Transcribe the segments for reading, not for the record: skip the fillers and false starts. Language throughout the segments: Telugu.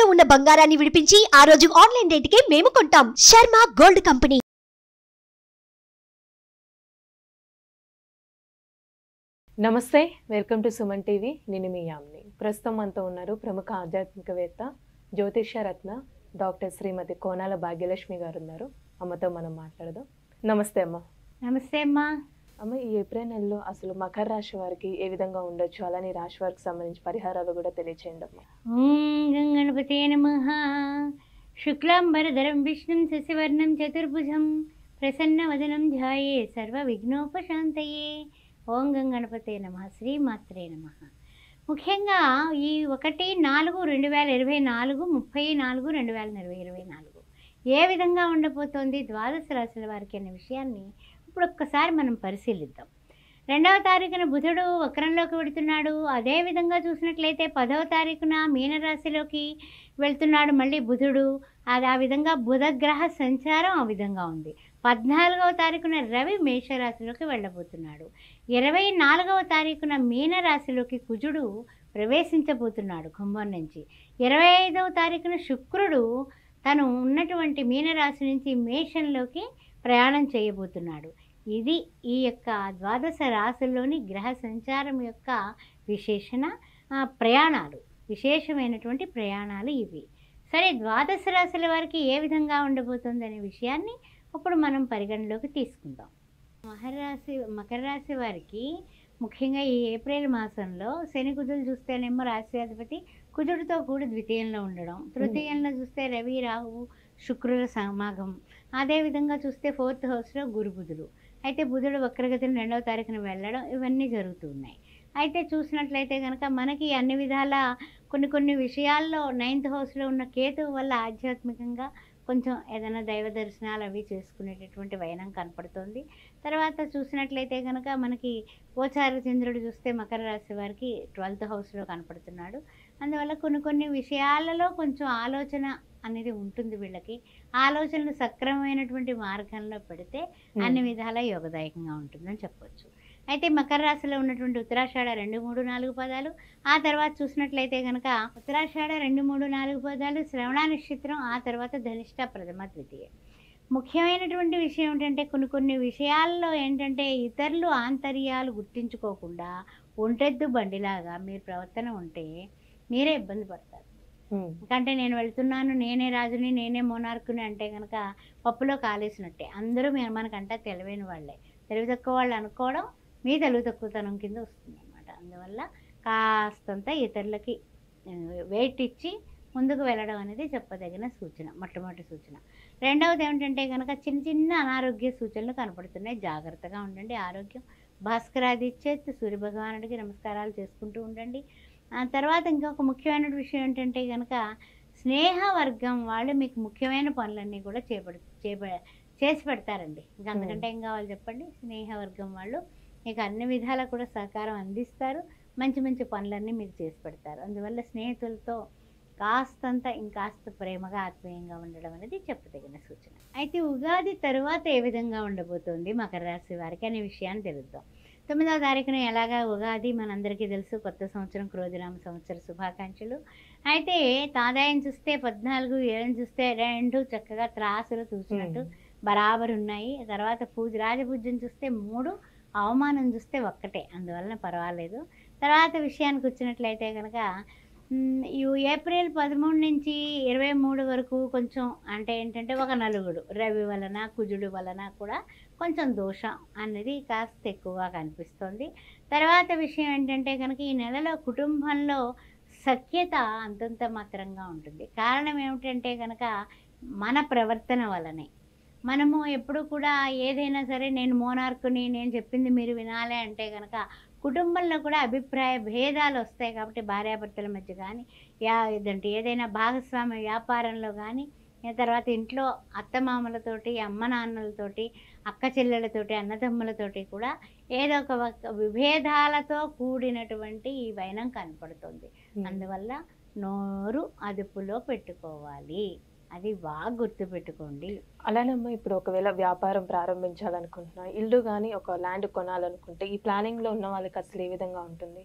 తాకట్టులో ఉన్న బంగారాన్ని విడిపించి ఆ రోజు ఆన్లైన్ రేటుకే మేము కొంటాం. Sharma gold company. నమస్తే, వెల్కమ్ టు సుమన్ టీవీ. నేను మీ యామ్ని. ప్రస్తుతం మనతో ఉన్నారు ప్రముఖ ఆధ్యాత్మికవేత్త, జ్యోతిష్య రత్న డాక్టర్ శ్రీమతి కోనాల భాగ్యలక్ష్మి గారు ఉన్నారు. అమ్మతో మనం మాట్లాడదాం. నమస్తే అమ్మ. నమస్తే అమ్మా. అమ్మ, ఈ ఏప్రిల్ నెలలో అసలు మకర రాశి వారికి ఏ విధంగా ఉండొచ్చు, అలానే రాశి వారికి సంబంధించి పరిహారాలు కూడా తెలియచేయండి అమ్మ. ఓం గణపతే నమః. శుక్లాంబరధరం విష్ణుం శశివర్ణం చతుర్భుజం ప్రసన్నవదనం ధ్యాయే సర్వ విఘ్నోపశాంతయే. ఓం గణపతే నమః. శ్రీమాత్రే నమః. ముఖ్యంగా ఈ 1/4/2024 30/4/2024 ఏ విధంగా ఉండబోతోంది ద్వాదశ రాశుల వారికి అనే విషయాన్ని ఇప్పుడు ఒక్కసారి మనం పరిశీలిద్దాం. 2వ తారీఖున బుధుడు వక్రంలోకి వెళుతున్నాడు. అదేవిధంగా చూసినట్లయితే 10వ తారీఖున మీనరాశిలోకి వెళ్తున్నాడు మళ్ళీ బుధుడు. అది ఆ విధంగా బుధగ్రహ సంచారం ఆ విధంగా ఉంది. 14వ తారీఖున రవి మేషరాశిలోకి వెళ్ళబోతున్నాడు. 24వ తారీఖున మీనరాశిలోకి కుజుడు ప్రవేశించబోతున్నాడు కుంభం నుంచి. 25వ తారీఖున శుక్రుడు తను ఉన్నటువంటి మీనరాశి నుంచి మేషంలోకి ప్రయాణం చేయబోతున్నాడు. ఇది ఈ యొక్క ద్వాదశ రాశుల్లోని గ్రహ సంచారం యొక్క ప్రయాణాలు, విశేషమైనటువంటి ప్రయాణాలు ఇవి. సరే, ద్వాదశ రాశుల వారికి ఏ విధంగా ఉండబోతుంది అనే విషయాన్ని ఇప్పుడు మనం పరిగణలోకి తీసుకుందాం. మకర రాశి వారికి ముఖ్యంగా ఈ ఏప్రిల్ మాసంలో శని కుజులు చూస్తేనేమో రాశ్యాధిపతి కుజుడితో కూడా ద్వితీయంలో ఉండడం, తృతీయంలో చూస్తే రవి రాహు శుక్రుల సమాగం, అదేవిధంగా చూస్తే 4th హౌస్లో గురు బుధుడు. అయితే బుధుడు వక్రగతిని 2వ తారీఖున వెళ్ళడం, ఇవన్నీ జరుగుతూ ఉన్నాయి. అయితే చూసినట్లయితే కనుక మనకి అన్ని విధాల కొన్ని విషయాల్లో 9th హౌస్లో ఉన్న కేతువు వల్ల ఆధ్యాత్మికంగా కొంచెం ఏదైనా దైవ దర్శనాలు అవి చేసుకునేటటువంటి వైనం కనపడుతుంది. తర్వాత చూసినట్లయితే కనుక మనకి గోచార చంద్రుడు చూస్తే మకర రాశి వారికి 12th హౌస్లో కనపడుతున్నాడు. అందువల్ల కొన్ని విషయాలలో కొంచెం ఆలోచన అనేది ఉంటుంది. వీళ్ళకి ఆలోచనలు సక్రమమైనటువంటి మార్గంలో పెడితే అన్ని విధాల యోగదాయకంగా ఉంటుందని చెప్పొచ్చు. అయితే మకర రాశిలో ఉన్నటువంటి ఉత్తరాషాఢ 2, 3, 4 పదాలు, ఆ తర్వాత చూసినట్లయితే కనుక ఉత్తరాషాఢ 2, 3, 4 పదాలు, శ్రవణ నక్షత్రం, ఆ తర్వాత ధనిష్ట ప్రథమ ద్వితీయ. ముఖ్యమైనటువంటి విషయం ఏంటంటే కొన్ని విషయాల్లో ఏంటంటే ఇతరులు ఆంతర్యాలు గుర్తించుకోకుండా ఒంటెద్దు బండిలాగా మీరు ప్రవర్తన ఉంటే మీరే ఇబ్బంది పడతారు. ఎందుకంటే నేను వెళ్తున్నాను, నేనే రాజుని, నేనే మోనార్కుని అంటే కనుక పప్పులో కాలేసినట్టే. అందరూ మనకంటే తెలివైన వాళ్ళే. తెలివి తక్కువ వాళ్ళు అనుకోవడం మీ తెలివి తక్కువతనం కింద వస్తుంది అన్నమాట. అందువల్ల కాస్తంత ఇతరులకి వెయిట్ ఇచ్చి ముందుకు వెళ్ళడం అనేది చెప్పదగిన సూచన, మొట్టమొదటి సూచన. రెండవది ఏమిటంటే కనుక చిన్న అనారోగ్య సూచనలు కనపడుతున్నాయి. జాగ్రత్తగా ఉండండి. ఆరోగ్యం భాస్కరాదిచ్చేత్ సూర్యభగవానుడికి నమస్కారాలు చేసుకుంటూ ఉండండి. ఆ తర్వాత ఇంకొక ముఖ్యమైన విషయం ఏంటంటే కనుక స్నేహవర్గం వాళ్ళు మీకు ముఖ్యమైన పనులన్నీ కూడా చేసి పెడతారండి. ఇంకా అందుకంటే ఏం కావాలి చెప్పండి. స్నేహవర్గం వాళ్ళు మీకు అన్ని విధాలా కూడా సహకారం అందిస్తారు. మంచి పనులన్నీ మీకు చేసి పెడతారు. అందువల్ల స్నేహితులతో కాస్తంత ఇంకాస్త ప్రేమగా ఆత్మీయంగా ఉండడం అనేది చెప్పదగిన సూచన. అయితే ఉగాది తరువాత ఏ విధంగా ఉండబోతోంది మకర రాశి వారికి అనే విషయాన్ని తెలుద్దాం. 9వ తారీఖున ఎలాగా ఉగాది మనందరికీ తెలుసు. కొత్త సంవత్సరం, క్రోధినామ సంవత్సర శుభాకాంక్షలు. అయితే ఆదాయం చూస్తే 14, 7 చూస్తే 2 చక్కగా త్రాసులు చూసినట్టు బరాబరు ఉన్నాయి. తర్వాత రాజపూజ్యం చూస్తే 3, అవమానం చూస్తే 1. అందువలన పర్వాలేదు. తర్వాత విషయానికి వచ్చినట్లయితే కనుక ఏప్రిల్ 13 నుంచి 23 వరకు కొంచెం అంటే ఏంటంటే ఒక నలుగుడు రవి వలన కుజుడు వలన కూడా కొంచెం దోషం అనేది కాస్త ఎక్కువగా కనిపిస్తుంది. తర్వాత విషయం ఏంటంటే కనుక ఈ నెలలో కుటుంబంలో సఖ్యత అంతంత మాత్రంగా ఉంటుంది. కారణం ఏమిటంటే కనుక మన ప్రవర్తన వలనే. మనము ఎప్పుడు కూడా ఏదైనా సరే నేను మోనార్కుని, నేను చెప్పింది మీరు వినాలి అంటే కనుక కుటుంబంలో కూడా అభిప్రాయ భేదాలు వస్తాయి. కాబట్టి భార్యాభర్తల మధ్య కానీ ఇదంటే ఏదైనా భాగస్వామ్య వ్యాపారంలో కానీ, తర్వాత ఇంట్లో అత్తమామలతోటి, అమ్మ నాన్నలతోటి, అక్క చెల్లెలతోటి, అన్నదమ్ములతోటి కూడా ఏదో ఒక విభేదాలతో కూడినటువంటి ఈ వైనం కనపడుతుంది. అందువల్ల నోరు అదుపులో పెట్టుకోవాలి. అది బాగా గుర్తుపెట్టుకోండి. అలానమ్మా, ఇప్పుడు ఒకవేళ వ్యాపారం ప్రారంభించాలనుకుంటున్నా, ఇల్లు కానీ ఒక ల్యాండ్ కొనాలనుకుంటే ఈ ప్లానింగ్లో ఉన్న వాళ్ళకి అసలు ఏ విధంగా ఉంటుంది?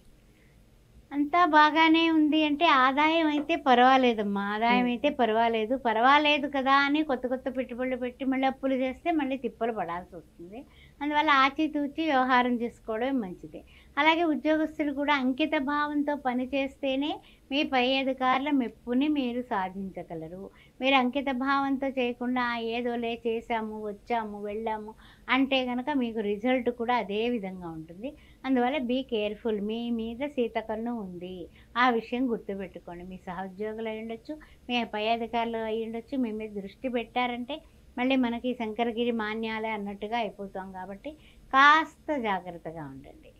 అంతా బాగానే ఉంది అంటే ఆదాయం అయితే పర్వాలేదమ్మా. ఆదాయం అయితే పర్వాలేదు. పర్వాలేదు కదా అని కొత్త కొత్త పెట్టుబడులు పెట్టి మళ్ళీ అప్పులు చేస్తే మళ్ళీ తిప్పలు పడాల్సి వస్తుంది. అందువల్ల ఆచితూచి వ్యవహారం చేసుకోవడం మంచిది. అలాగే ఉద్యోగస్తులు కూడా అంకిత భావంతో పనిచేస్తేనే మీ పై అధికారుల మెప్పుని మీరు సాధించగలరు. మీరు అంకిత భావంతో చేయకుండా ఏదోలే చేసాము, వచ్చాము, వెళ్ళాము అంటే కనుక మీకు రిజల్ట్ కూడా అదే విధంగా ఉంటుంది. అందువల్ల బీ కేర్ఫుల్. మీ మీద శీతకన్ను ఉంది, ఆ విషయం గుర్తుపెట్టుకోండి. మీ సహోద్యోగులు అయి ఉండొచ్చు, మీ పై అధికారులు అయి ఉండొచ్చు. మీ మీద దృష్టి పెట్టారంటే మళ్ళీ మనకి శంకరగిరి మాన్యాలే అన్నట్టుగా అయిపోతాం. కాబట్టి కాస్త జాగ్రత్తగా ఉండండి.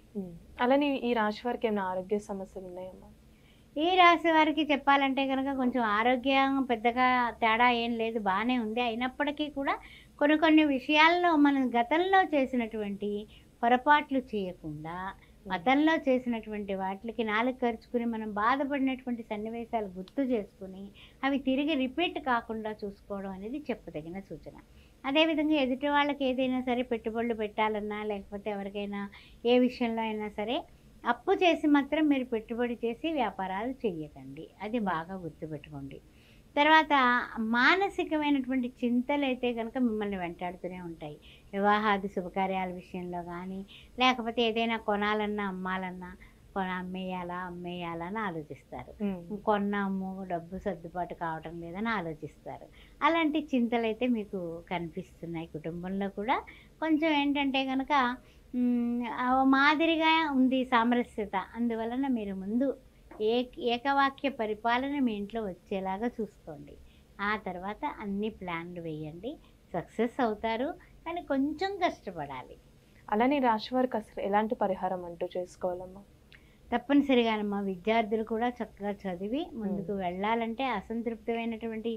అలానే ఈ రాశి వారికి ఏమైనా ఆరోగ్య సమస్యలు ఉన్నాయమ్మా? ఈ రాశి వారికి చెప్పాలంటే కనుక కొంచెం ఆరోగ్యం పెద్దగా తేడా ఏం లేదు, బాగానే ఉంది. అయినప్పటికీ కూడా కొన్ని కొన్ని విషయాల్లో మనం గతంలో చేసినటువంటి పొరపాట్లు చేయకుండా, గతంలో చేసినటువంటి వాటికి నాలుగు ఖర్చుకుని మనం బాధపడినటువంటి సన్నివేశాలు గుర్తు చేసుకుని అవి తిరిగి రిపీట్ కాకుండా చూసుకోవడం అనేది చెప్పదగిన సూచన. అదేవిధంగా ఎదుటి వాళ్ళకి ఏదైనా సరే పెట్టుబడులు పెట్టాలన్నా, లేకపోతే ఎవరికైనా ఏ విషయంలో అయినా సరే అప్పు చేసి మాత్రం మీరు పెట్టుబడి చేసి వ్యాపారాలు చేయకండి. అది బాగా గుర్తుపెట్టుకోండి. తర్వాత మానసికమైనటువంటి చింతలు అయితే కనుక మిమ్మల్ని వెంటాడుతూనే ఉంటాయి. వివాహాది శుభకార్యాల విషయంలో కానీ, లేకపోతే ఏదైనా కొనాలన్నా, అమ్మాలన్నా, అమ్మేయాలా అని ఆలోచిస్తారు. కొన్నాము, డబ్బు సర్దుబాటు కావటం లేదని ఆలోచిస్తారు. అలాంటి చింతలు అయితే మీకు కనిపిస్తున్నాయి. కుటుంబంలో కూడా కొంచెం ఏంటంటే కనుక మాదిరిగా ఉంది సామరస్యత. అందువలన మీరు ముందు ఏకవాక్య పరిపాలన మీ ఇంట్లో వచ్చేలాగా చూసుకోండి. ఆ తర్వాత అన్ని ప్లాన్లు వేయండి, సక్సెస్ అవుతారు. కానీ కొంచెం కష్టపడాలి. అలానే రాశి వారికి అసలు ఎలాంటి పరిహారం అంటూ చేసుకోవాలమ్మా? తప్పనిసరిగానమ్మా విద్యార్థులు కూడా చక్కగా చదివి ముందుకు వెళ్ళాలంటే అసంతృప్తమైనటువంటి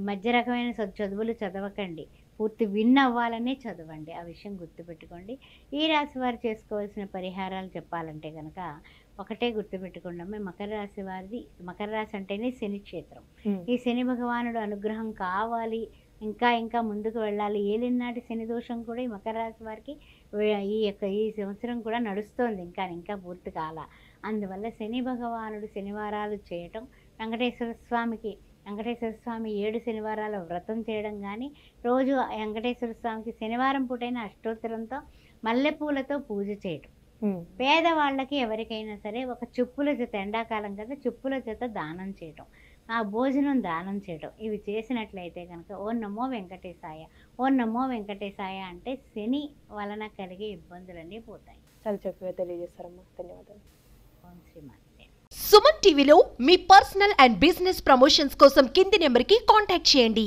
మధ్య రకమైన చదువులు చదవకండి. పూర్తి విన్ అవ్వాలనే చదవండి. ఆ విషయం గుర్తుపెట్టుకోండి. ఈ రాశి వారు చేసుకోవాల్సిన పరిహారాలు చెప్పాలంటే కనుక ఒకటే గుర్తుపెట్టుకోండి. మకర రాశి వారిది, మకర రాశి అంటేనే శని క్షేత్రం. ఈ శని భగవానుడు అనుగ్రహం కావాలి, ఇంకా ముందుకు వెళ్ళాలి. ఏలినాటి శని దోషం కూడా ఈ మకర రాశి వారికి ఈ సంవత్సరం కూడా నడుస్తోంది, ఇంకా పూర్తి కాల. అందువల్ల శని భగవానుడు శనివారాలు చేయటం, వెంకటేశ్వర స్వామి 7 శనివారాల వ్రతం చేయడం కానీ, రోజు వెంకటేశ్వర స్వామికి శనివారం పూటైన అష్టోత్తరంతో మల్లెపూలతో పూజ చేయటం, పేదవాళ్ళకి ఎవరికైనా సరే ఒక చెప్పుల జత, ఎండాకాలం కదా, చెప్పుల జత దానం చేయటం, ఆ భోజనం దానం చేయటం, ఇవి చేసినట్లయితే కనుక ఓం నమో వెంకటేశాయ అంటే శని వలన కలిగే ఇబ్బందులన్నీ పోతాయి. చాలా చక్కగా తెలియజేస్తారమ్మా, ధన్యవాదాలు. ఓం శ్రీమాన్. సుమన్ టీవీలో మీ పర్సనల్ అండ్ బిజినెస్ ప్రమోషన్స్ కోసం కింది నెంబర్కి కాంటాక్ట్ చేయండి.